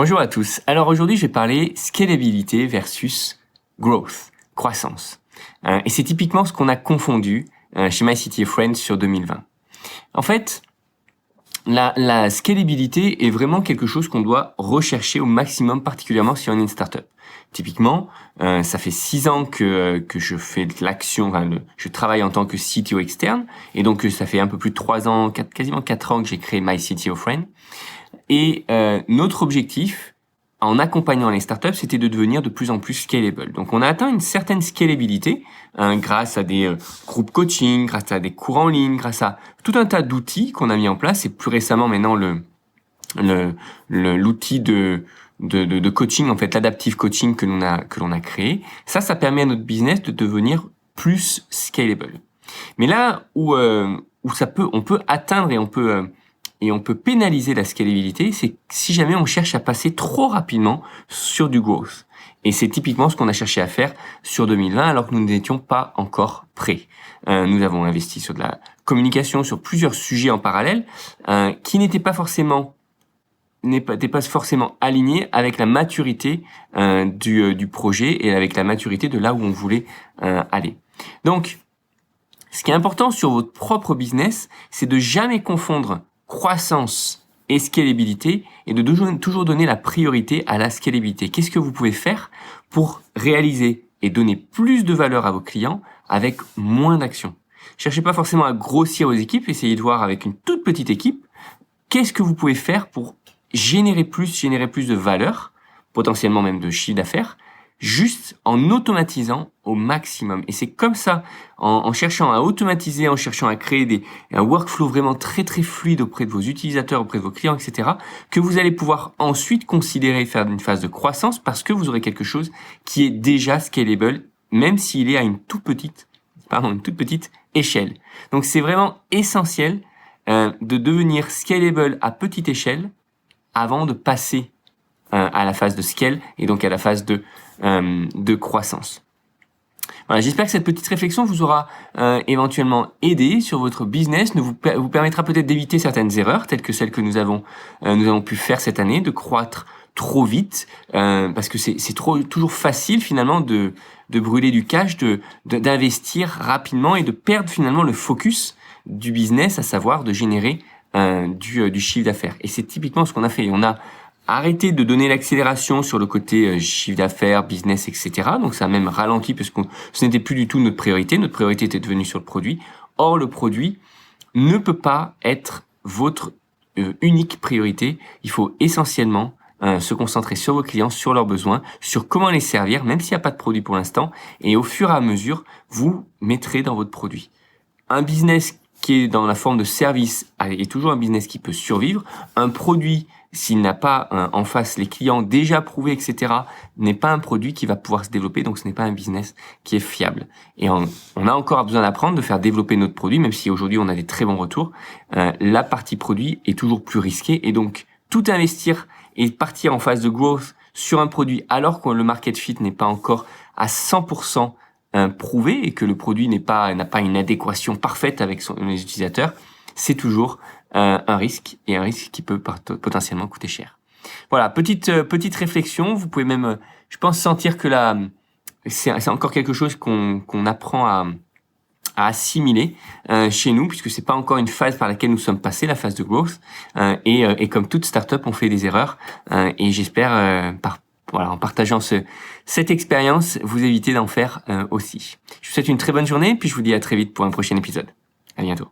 Bonjour à tous. Alors aujourd'hui, je vais parler scalabilité versus growth, croissance. Et c'est typiquement ce qu'on a confondu chez MyCity Friends sur 2020. En fait, la scalabilité est vraiment quelque chose qu'on doit rechercher au maximum, particulièrement si on est une startup. Typiquement, ça fait 6 ans que je fais de l'action, je travaille en tant que CTO externe, et donc ça fait un peu plus de 3 ans, quasiment 4 ans que j'ai créé MyCTO Friends. Et notre objectif, en accompagnant les startups, c'était de devenir de plus en plus scalable. Donc, on a atteint une certaine scalabilité grâce à des groupes coaching, grâce à des cours en ligne, grâce à tout un tas d'outils qu'on a mis en place. Et plus récemment, maintenant, l'outil de coaching, en fait, l'adaptive coaching que l'on a créé. Ça permet à notre business de devenir plus scalable. Mais là où on peut atteindre et on peut pénaliser la scalabilité, c'est si jamais on cherche à passer trop rapidement sur du growth. Et c'est typiquement ce qu'on a cherché à faire sur 2020 alors que nous n'étions pas encore prêts. Nous avons investi sur de la communication, sur plusieurs sujets en parallèle qui n'étaient pas forcément alignés avec la maturité du projet et avec la maturité de là où on voulait aller. Donc, ce qui est important sur votre propre business, c'est de jamais confondre croissance et scalabilité et de toujours donner la priorité à la scalabilité. Qu'est-ce que vous pouvez faire pour réaliser et donner plus de valeur à vos clients avec moins d'actions? Cherchez pas forcément à grossir vos équipes, essayez de voir avec une toute petite équipe, qu'est-ce que vous pouvez faire pour générer plus de valeur, potentiellement même de chiffre d'affaires, juste en automatisant au maximum. Et c'est comme ça, en cherchant à automatiser, en cherchant à créer un workflow vraiment très très fluide auprès de vos utilisateurs, auprès de vos clients, etc., que vous allez pouvoir ensuite considérer faire une phase de croissance parce que vous aurez quelque chose qui est déjà scalable, même s'il est à une toute petite échelle. Donc c'est vraiment essentiel de devenir scalable à petite échelle avant de passer à la phase de scale et donc à la phase de croissance. Voilà, j'espère que cette petite réflexion vous aura éventuellement aidé sur votre business, vous permettra peut-être d'éviter certaines erreurs telles que celles que nous avons pu faire cette année, de croître trop vite, parce que c'est toujours facile finalement de brûler du cash, d'investir rapidement et de perdre finalement le focus du business, à savoir de générer du chiffre d'affaires. Et c'est typiquement ce qu'on a fait. On a arrêté de donner l'accélération sur le côté chiffre d'affaires, business, etc. Donc ça a même ralenti parce que ce n'était plus du tout notre priorité. Notre priorité était devenue sur le produit. Or, le produit ne peut pas être votre unique priorité. Il faut essentiellement se concentrer sur vos clients, sur leurs besoins, sur comment les servir, même s'il n'y a pas de produit pour l'instant. Et au fur et à mesure, vous mettrez dans votre produit. Un business qui est dans la forme de service est toujours un business qui peut survivre. Un produit, s'il n'a pas en face les clients déjà prouvés, etc., n'est pas un produit qui va pouvoir se développer, donc ce n'est pas un business qui est fiable. Et on a encore besoin d'apprendre, de faire développer notre produit, même si aujourd'hui on a des très bons retours. La partie produit est toujours plus risquée, et donc tout investir et partir en phase de growth sur un produit alors que le market fit n'est pas encore à 100% prouvé et que le produit n'a pas une adéquation parfaite avec les utilisateurs, c'est toujours un risque, et un risque qui peut potentiellement coûter cher. Voilà, petite réflexion. Vous pouvez même, je pense, sentir que c'est encore quelque chose qu'on apprend à assimiler chez nous, puisque c'est pas encore une phase par laquelle nous sommes passés, la phase de growth. Et comme toute startup, on fait des erreurs. Et j'espère en partageant cette expérience, vous éviter d'en faire aussi. Je vous souhaite une très bonne journée, puis je vous dis à très vite pour un prochain épisode. À bientôt.